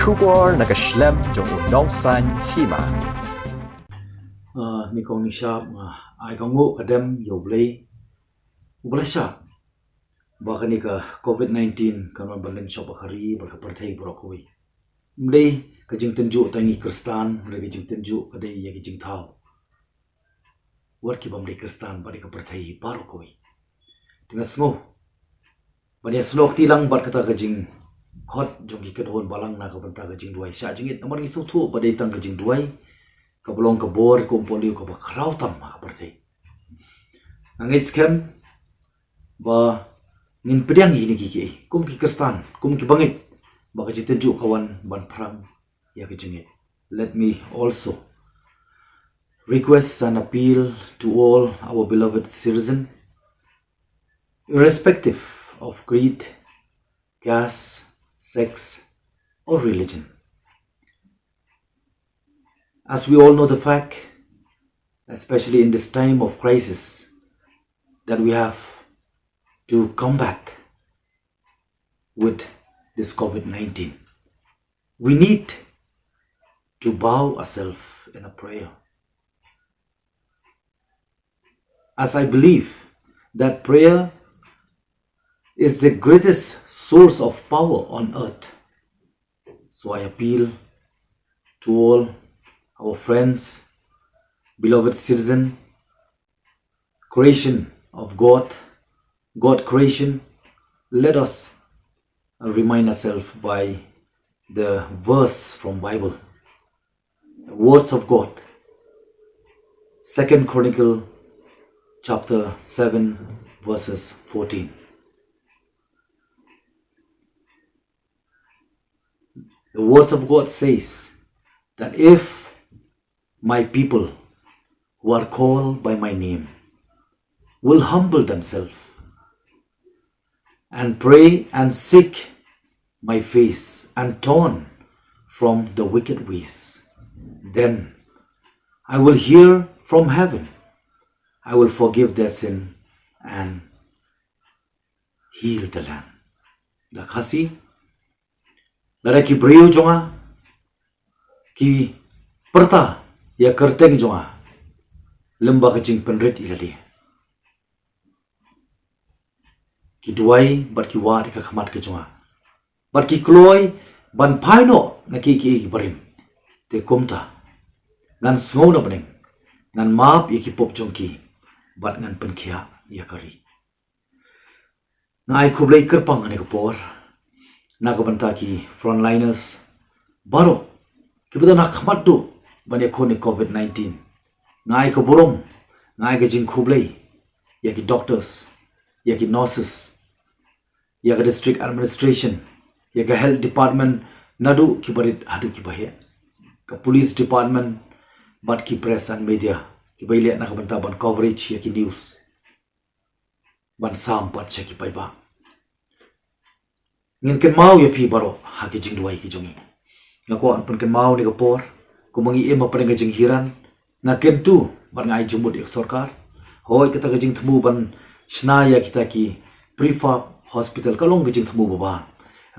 Kubor nakaslem jong unongsan hima. Ni kong ni siya ay kango kadem yoblay ublasya baka ni ka COVID-19 kaman balen siya bakari baka partay brokoy mday kajing tenju tangi kristan mday kajing tenju kadai ya kajing tao war ki bamday kristan bari ka partay barokoy tingas ngo bani slok tilang bat kata kajing khot jong ki kedhon balang na ka banta kajing duai sya jingit namar ngi suthu badai tang kajing duai kabolong kabor kumpoli ko ba krautam ka partay angit scam ba ngin pedang ini kiki kum ki kristan kum ki bangit baka jitenju kawan ban perang ya kejengit. Let me also request and appeal to all our beloved citizen, irrespective of creed, caste, sex or religion. As we all know the fact, especially in this time of crisis, that we have to combat with this COVID-19. We need to bow ourselves in a prayer. As I believe that prayer is the greatest source of power on earth. So I appeal to all our friends, beloved citizen, creation of God creation, let us remind ourselves by the verse from Bible, the words of God. 2 Chronicle chapter 7 verses 14. The words of God says that if my people who are called by my name will humble themselves and pray and seek my face and turn from the wicked ways, then I will hear from heaven, I will forgive their sin and heal the land. Lakasi, lara ki brio jonga, ki perta ya kerteng jonga, lemba kecing penrit ilali. Ki duai bat ki war ka khamat ke jonga. Bat ki kloy ban paino na ki barim. Te kumta. Ngan sngo na bening. Ngan map ya ki pop jongki. Bat ngan penkia ya kari. Ngai kublai kerpang ane kapor. Na ka banta ki frontliners. Baro. Ki bata na khamat do. Ban ya kone COVID-19. Ngai ka borong. Ngai ka jing kublai. Ya ki doctors. Ya ki nurses. Ya ka district administration, ya ka health department, nadu ki barit hadu ki bahya. Ka police department, bat ki press and media, ki baile na ka banta ban coverage ya ki news. Ban sam pat siya ki paiba. Ngin ken mau ya pi baro, ha ki jing duai ki jongi. Nga ko an pen ken mau ni ka por, kumangi ima pa nga jing hiran, nga ken tu, ban nga ay jumud ya sarkar. Hoy kita ka jing temu ban shnaya kita ki prefab hospital kalong gijing thamu baba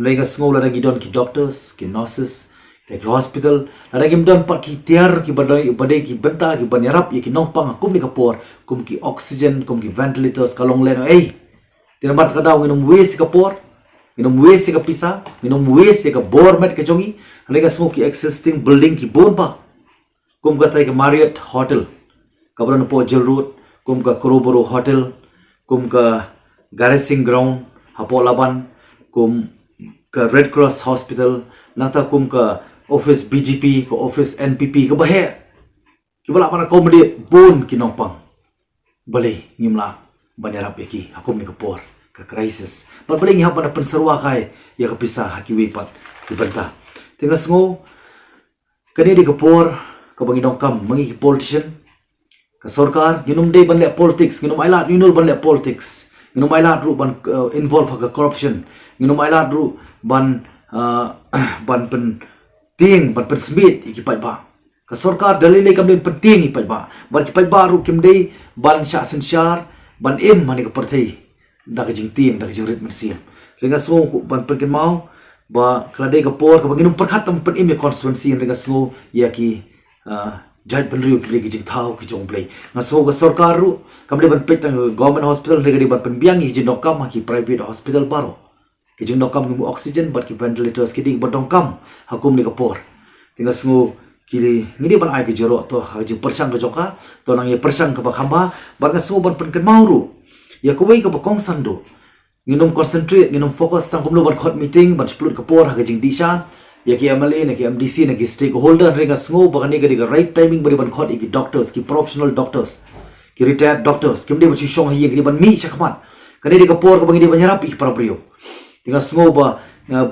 lai ga sngo la gi don ki doctors ki nurses te ki hospital la gi don pa ki tiar ki badai ki benta ki banyarap ki nongpang kum ni kapor kum ki oxygen kum ki ventilators kalong leno tina mat ka daw nginum wes ka por nginum wes ka pisa nginum wes ka bormet ka jongi lai ga sngo ki existing building ki bon pa kum ka tai ka Marriott hotel kabran po Jel Road kum ka Koroboro hotel kum ka Garrison ground hapo laban kum ka Red Cross hospital nata kum ka office BGP ka office NPP ka bahe ki bala para accommodate bon kinongpang balay ngimla banyarap eki hakum ni kapor ka crisis balay ngiha pa na pensarwa kay ya kapisa hakiwi pat ibanta tingas ngo kani di kapor ka banginong kam mangi politician ka sarkar ginum day banle politics ginum ailat ninul banle politics nginum ailat ru ban involve ka corruption nginum ailat ru ban ban pen ting ban pen smith ikipai ba ka sarkar dalile kam din penting ipai ba ban kipai ba ru kim dei ban sha sensyar ban im mani ka partai da ka jing ting da ka jing rit mensim ringa so ban pen mau ba kelade ke por ke bangin perkhat tam pen ime constituency ring sngo ya ki jai penriu ki legi jing thau ki jong play ngaso ga sarkar ru kamle ban pet government hospital regadi ban pen biang ji nokam ki private hospital baro ki jing nokam ki oxygen bat ki ventilators ki ding bodong kam hakum ni ka por tinga sngo kili ngini ban ai ki jero to ha jing persang ka joka to nang ye persang ka ba khamba ban ngaso ban pen ken mauru ya ko wei ka ba kong sando nginum concentrate nginum focus tang kumlo ban khot meeting ban splut ka por ha jing disha ya ki MLA na ki MDC na ki stakeholder ringa sngo bagani ga right timing bari ban khot ki doctors ki professional doctors ki retired doctors kim de bachi shong hi ki ban mi shakman kani de ka por ka bangi de ban yarap ik para priyo tinga sngo ba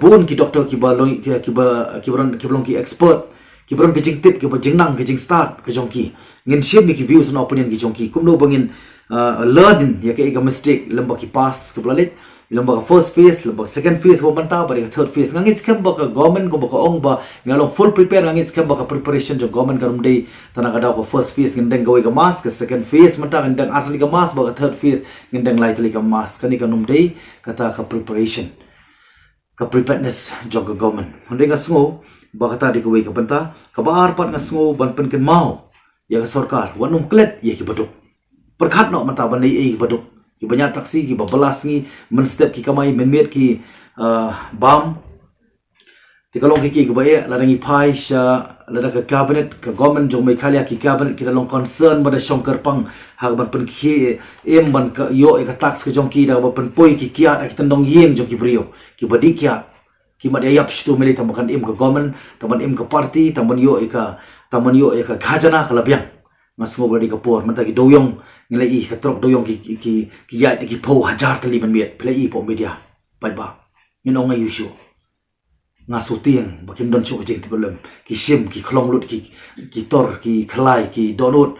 bun ki doctor ki ba long ki blong ki expert ki bron ki jing tip ki ba jing nang ki jing start ki jong ki ngin ship ni ki views and opinion ki jong ki kumlo bangin learn ya ka mistake lamba ki pass ki blalit lamba ka first phase lamba second phase ko banta bari ka third phase ngangit skam ba ka government ko ba ka ong ba ngalong full prepare ngangit skam ba ka preparation jo government ka rumdei tanang ada ko first phase ngindeng gawai ka mas ka second phase mata ngindeng asli ka mas ba ka third phase ngindeng lightly ka mas kani ka rumdei kata ka preparation ka preparedness jo ka government hundai ka sngo ba kata di gawai ka banta ka bar pat nga sngo ban pen ken mau ya ka sarkar wanum klet ya ki baduk perkhat no mata ban ei baduk ki banyak taksi ki babalas ngi men step ki kamai menmet ki bam ti kalong ki bae ladangi pai sha lada ka cabinet ka government jong mai khalia ki cabinet ki long concern bada shongkar pang ha ban pen ki em ban ka yo e ka tax ka jong ki da ban pen poi ki kiat ak tandong yeng jong ki brio ki badi kiat ki mad ayap stu meli tambakan em ka government tamban em ka party tamban yo e ka khajana kalabyang ngasmo badi ka por mata ki doyong ngilai I ka trok doyong ki ya ki po hajar tali man miet play po media pai ba ngino ngai yushu ngaso tieng bakim don chu jeng problem ki sim ki khlong lut ki tor ki khlai ki donut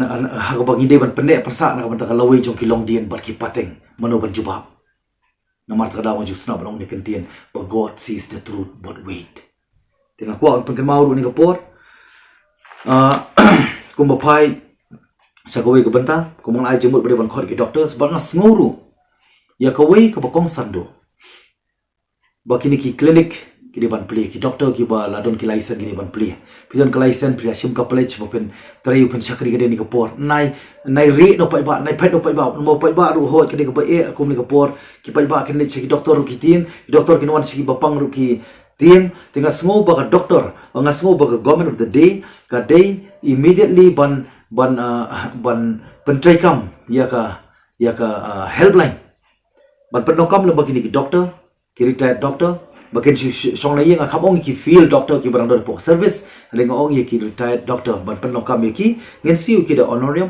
ha ka bangi de ban pende persa na ban ta lawai jong ki long dien bar ki pateng mano ban jubab namar ta daw ju sna balong ne kentien but God sees the truth but wait tinga ko ang pengkemau ni ka por kumbapai sa gawai ka banta kumang ai jemut bade ban khot ki doctors bang sngoru ya kawai ka bakong sando bakini ki clinic ki de ban play ki doctor ki ba ladon ki license ki de ban play pijon ka license pri sim ka pledge bopen trai pen sakri ka de ni ka por nai re no pai ba nai phet no pai ba mo pai ba ru ho ki de ka ba e kum ni ka por ki pai ba ki ne ki doctor ru ki tin doctor ki non si bapang ru ki tin tinga sngo ba ka doctor nga sngo ba ka government of the day ka day immediately ban pentrai kam ya ka helpline ban penokam le bagini ki doctor ki retired doctor bakin song na yang khabong ki field doctor ki barang do service lenga ong ye ki retired doctor ban penokam ye ki ngen siu ki da honorarium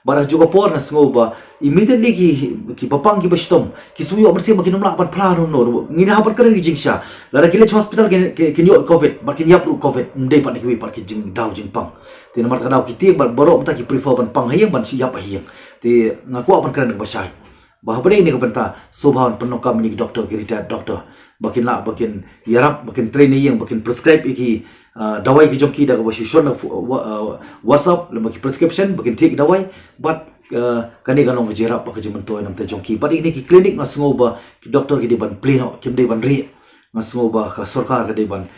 bara juga por na sngo ba immediately ki papang ki bastom ki suyo bersih makin nomlak ban plano no ngina habar keren ki jingsha lara ki le hospital ki yo covid makin yap ru covid ndai pat ki par ki jing daw jing pang ti nomor ta daw ki ti ban borok ta ki prefer ban pang hayang ban si yap hayang ti ngaku ban keren ki basai bah bani ni ka banta sobhan penokam ni doctor ki retired doctor bakin yarap bakin training yang bakin prescribe ki dawai ki jongki da ka bashi shon WhatsApp le baki prescription bakin take dawai but kani ganong jerap pa ka jimentoy nam ta jongki but ini ki clinic nga sngo ba ki doctor ki de ban pleno kim de ban ri nga sngo ba ka sarkar ka de ban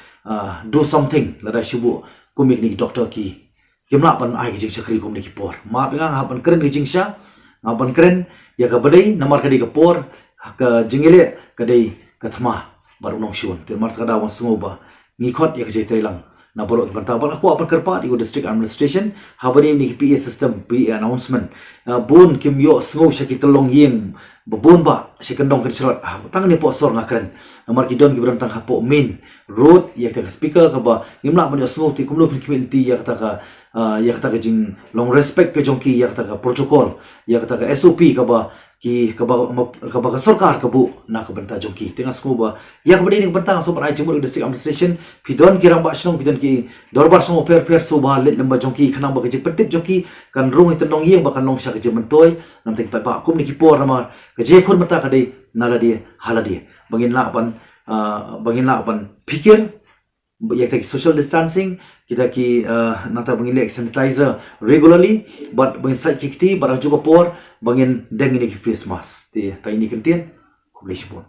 do something la da shubu kumik ni doctor ki kimla ban ai ki jing sakri kum ni ki por ma pingang ha ban keren ki jingsha ngaban keren ya ka badai namar ka de ka por ka jingile ka de ka thama baru nong shun te mar ka da wan sngo ba ngi khot ya ka je lang na borok banta ban aku apan kerpa di district administration habari ni PA system PA announcement bun kim yo sngo shaki telong yeng bun ba shikandong kan sirot tang ni po sor ngakren namar kidon ki bram tang hapo main road ya ka speaker ka ba ngimla ban yo sngo ti kumlo pin ti ya ka jing long respect ke jongki ya ka protocol ya ka SOP ka ba ki ka ba sarkar ka bu na ka banta jongki tinga sngo ba ya ka badi ni banta so ban ai jemur district administration pidon ki ramba shnong pidon ki dorbar so per so ba let lamba jongki khanang ba ka petip jongki kan rung itong yeng ba kan long sha ka je mentoy nam teng pa ba kum ni ki por namar ka je khun mata ka dei nala dia hala dia bangin la ban pikir ya kita social distancing kita ki nata bangin sanitizer regularly but bangin site kikti barang juga por bangin deng ini ki face mask ti ta ini kentien kublish pun